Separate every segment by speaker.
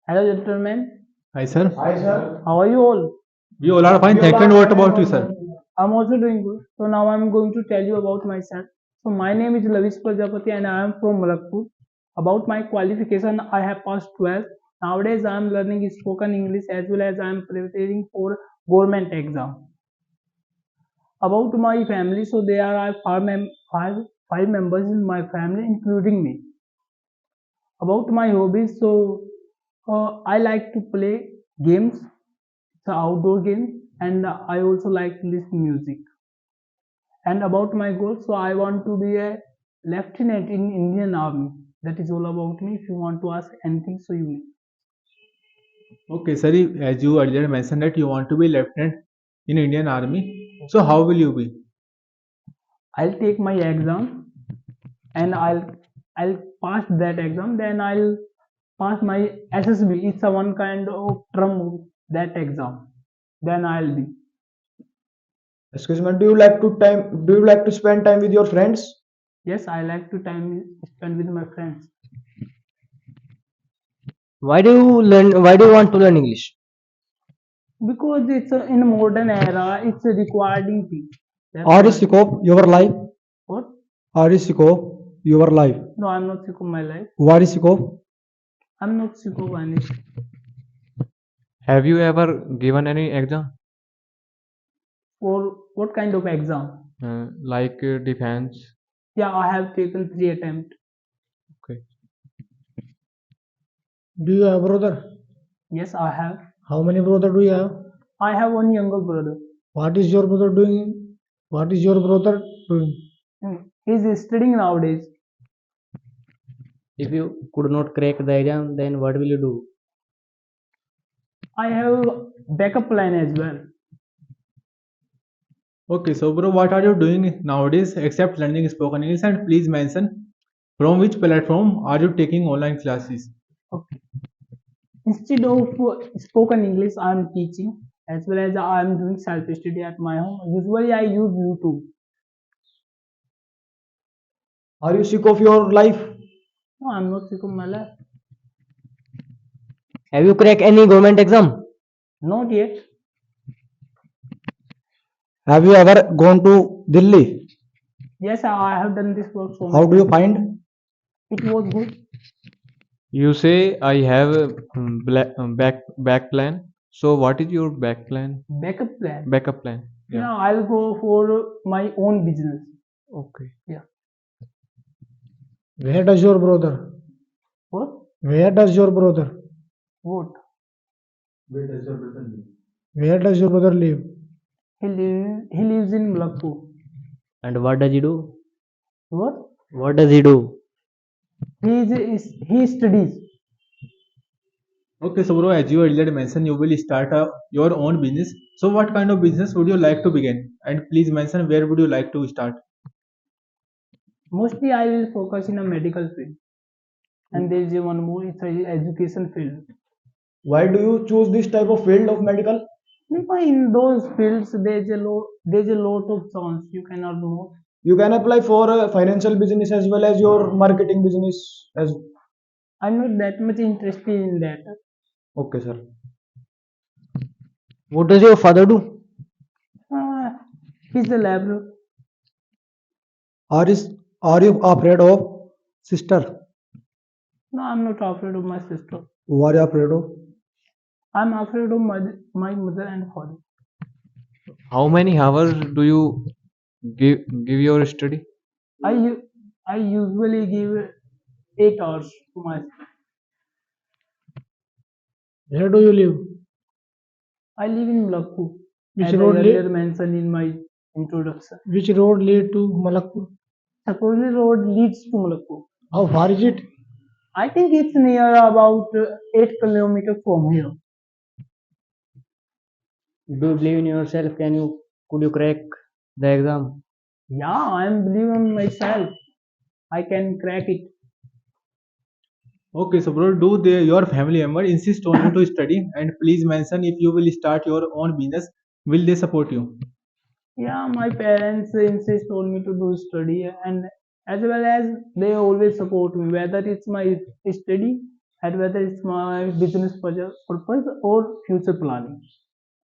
Speaker 1: Hello, gentlemen.
Speaker 2: Hi, sir.
Speaker 3: Hi, sir.
Speaker 1: How are you all?
Speaker 2: We all are fine. Thank you. And what about you, sir?
Speaker 1: I'm also doing good. So now I'm going to tell you about myself. So my name is Lavish Prajapati and I am from Malakpur. About my qualification, I have passed 12. Nowadays, I am learning spoken English as well as I am preparing for government exam. About my family, so there are five members in my family, including me. About my hobbies, so I like to play games, the outdoor games, and I also like to listen music. And about my goals, so I want to be a lieutenant in Indian Army. That is all about me. If you want to ask anything, so you may.
Speaker 2: Okay, sir. As you earlier mentioned that you want to be lieutenant in Indian Army. So how will you be?
Speaker 1: I'll take my exam and I'll pass that exam. Then I'll pass my SSB. It's a one kind of term of that exam. Then I'll be.
Speaker 3: Excuse me, do you like to spend time with your friends?
Speaker 1: Yes, I like to time spend with my friends
Speaker 4: Why do you want to learn English?
Speaker 1: because it's in a modern era. It's a requiring thing. That's
Speaker 4: Or is
Speaker 1: why.
Speaker 4: sick of your life?
Speaker 1: What?
Speaker 4: Or is sick of your life?
Speaker 1: No, I'm not sick of my life.
Speaker 4: What is sick of?
Speaker 1: I'm not sick of anything.
Speaker 5: Have you ever given any exam
Speaker 1: For what kind of exam?
Speaker 5: like defense?
Speaker 1: Yeah, I have taken 3 attempts.
Speaker 5: Okay.
Speaker 4: Do you have brother?
Speaker 1: Yes, I have.
Speaker 4: How many brother do you have?
Speaker 1: I have one younger brother.
Speaker 4: What is your brother doing? What is your brother doing?
Speaker 1: He's studying nowadays.
Speaker 4: If you could not crack the exam, then what will you do?
Speaker 1: I have backup plan as well.
Speaker 2: Okay, so bro, what are you doing nowadays except learning spoken English? And please mention from which platform are you taking online classes?
Speaker 1: Okay. Instead of spoken English, I am teaching as well as I am doing self study at my home. Usually, I use YouTube.
Speaker 3: Are you sick of your life?
Speaker 1: No, I'm not sick of my life.
Speaker 4: Have you cracked any government exam?
Speaker 1: Not yet.
Speaker 4: Have you ever gone to Delhi?
Speaker 1: Yes, I have done this work so
Speaker 4: How
Speaker 1: many
Speaker 4: do you
Speaker 1: times.
Speaker 4: find?
Speaker 1: It was good.
Speaker 5: You say I have a back plan. So what is your back plan?
Speaker 1: Backup plan.
Speaker 5: Backup plan.
Speaker 1: Yeah, I'll go for my own business.
Speaker 5: Okay.
Speaker 1: Yeah.
Speaker 4: Where does your brother?
Speaker 1: What?
Speaker 4: Where does your brother?
Speaker 1: What?
Speaker 4: Where does your brother live?
Speaker 1: He lives in Malakpur.
Speaker 4: And what does he do?
Speaker 1: What?
Speaker 4: What does he do?
Speaker 1: He studies.
Speaker 2: Okay, so bro, as you earlier mentioned, you will start your own business. So what kind of business would you like to begin? And please mention where would you like to start?
Speaker 1: Mostly, I will focus in a medical field, and there is one more. It's a education field.
Speaker 3: Why do you choose this type of field of medical?
Speaker 1: Because in those fields, there's a lot of chance you can earn more.
Speaker 3: You can apply for a financial business as well as your marketing business as.
Speaker 1: I'm not that much interested in that.
Speaker 3: Okay, sir.
Speaker 4: What does your father do?
Speaker 1: He's a laborer.
Speaker 4: Or is are you afraid of sister?
Speaker 1: No, I'm not afraid of my sister.
Speaker 4: Who are you afraid of?
Speaker 1: I'm afraid of my mother and father.
Speaker 5: How many hours do you give your study?
Speaker 1: I I usually give 8 hours to myself.
Speaker 4: Where do you live?
Speaker 1: I live in Malakpur,
Speaker 4: Which
Speaker 1: as I
Speaker 4: road
Speaker 1: earlier
Speaker 4: lead?
Speaker 1: mentioned in my introduction.
Speaker 4: Which road lead to Malakpur?
Speaker 1: Supposedly road leads to Malakpur.
Speaker 4: How far is it?
Speaker 1: I think it's near about 8 kilometers from here.
Speaker 4: Do you believe in yourself? Could you crack the exam?
Speaker 1: Yeah, I'm believing myself. I can crack it.
Speaker 2: Okay, so bro, do your family member insist on you to study? And please mention if you will start your own business, will they support you?
Speaker 1: Yeah, my parents insist on me to do study and as well as they always support me, whether it's my study and whether it's my business purpose or future planning.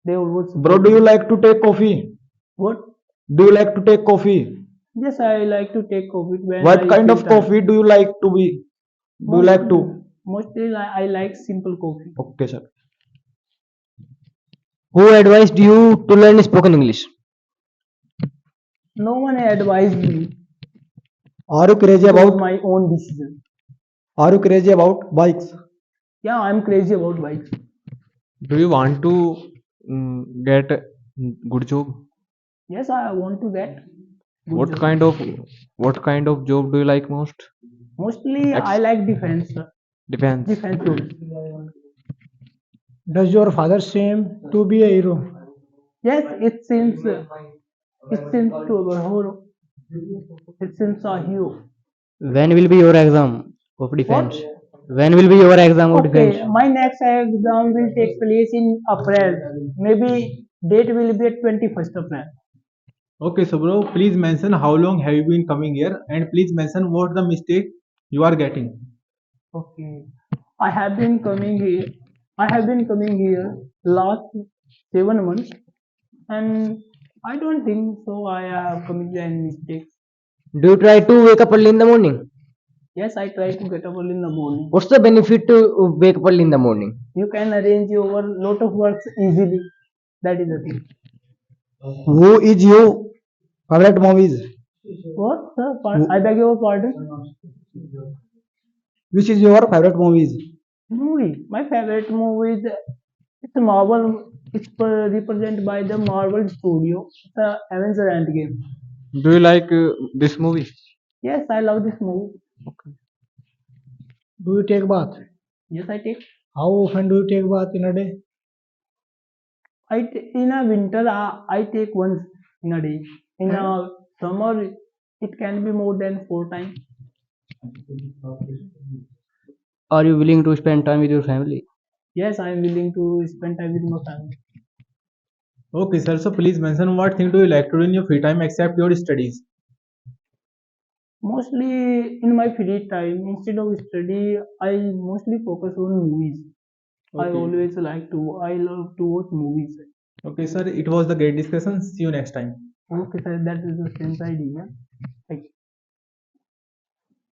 Speaker 1: They always
Speaker 3: Bro, do you like to take coffee?
Speaker 1: what?
Speaker 3: Do you like to take coffee?
Speaker 1: Yes, I like to take coffee when
Speaker 3: What
Speaker 1: I
Speaker 3: kind
Speaker 1: feel
Speaker 3: of
Speaker 1: tired.
Speaker 3: coffee do you like to be? Do you like
Speaker 1: Mostly,
Speaker 3: to?
Speaker 1: I like simple coffee.
Speaker 3: Okay, sir.
Speaker 4: Who advised you to learn spoken English?
Speaker 1: No one advised me.
Speaker 4: Are you crazy
Speaker 1: It was
Speaker 4: about
Speaker 1: my own decision.
Speaker 4: Are you crazy about bikes?
Speaker 1: Yeah, I'm crazy about bikes.
Speaker 5: Do you want to get a good job?
Speaker 1: Yes, I want to get good
Speaker 5: What
Speaker 1: job.
Speaker 5: kind of what kind of job do you like most?
Speaker 1: Mostly, I
Speaker 5: Ex
Speaker 1: like defense.
Speaker 5: defense.
Speaker 1: Defense jobs.
Speaker 4: Does your father seem to be a hero?
Speaker 1: Yes, it seems to a hero. It seems a hero.
Speaker 4: When will be your exam of
Speaker 1: What?
Speaker 4: defense? When will be your exam of defense?
Speaker 1: Okay, my next exam will take place in April. Maybe date will be at 21st April.
Speaker 2: Okay, so bro, please mention how long have you been coming here, and please mention what the mistake you are getting.
Speaker 1: Okay, I have been coming here. I have been coming here last 7 months, and I don't think so. I have committed any mistakes.
Speaker 4: Do you try to wake up early in the morning?
Speaker 1: Yes, I try to get up early in the morning.
Speaker 4: What's the benefit to wake up early in the morning?
Speaker 1: You can arrange your lot of works easily. That is the thing.
Speaker 4: Who is your favorite movies?
Speaker 1: What? Sir? I beg your pardon.
Speaker 4: Which is your favorite movies?
Speaker 1: Movie. My favorite movie is it's Marvel. It's represented by the Marvel Studio. The Avenger Endgame.
Speaker 5: Do you like this movie?
Speaker 1: Yes, I love this movie.
Speaker 4: Do you take bath?
Speaker 1: Yes, I take.
Speaker 4: How often do you take bath in a day?
Speaker 1: In a winter, I take once in a day. In a summer, it can be more than 4 times.
Speaker 4: Are you willing to spend time with your family?
Speaker 1: Yes, I am willing to spend time with my family.
Speaker 2: Okay, sir. So please mention what thing do you like to do in your free time except your studies.
Speaker 1: Mostly in my free time, instead of study, I mostly focus on movies.
Speaker 2: Okay.
Speaker 1: I love to watch movies.
Speaker 2: Okay, sir. It was the great discussion. See you next time.
Speaker 1: Okay, sir, that is the same idea. Thank you.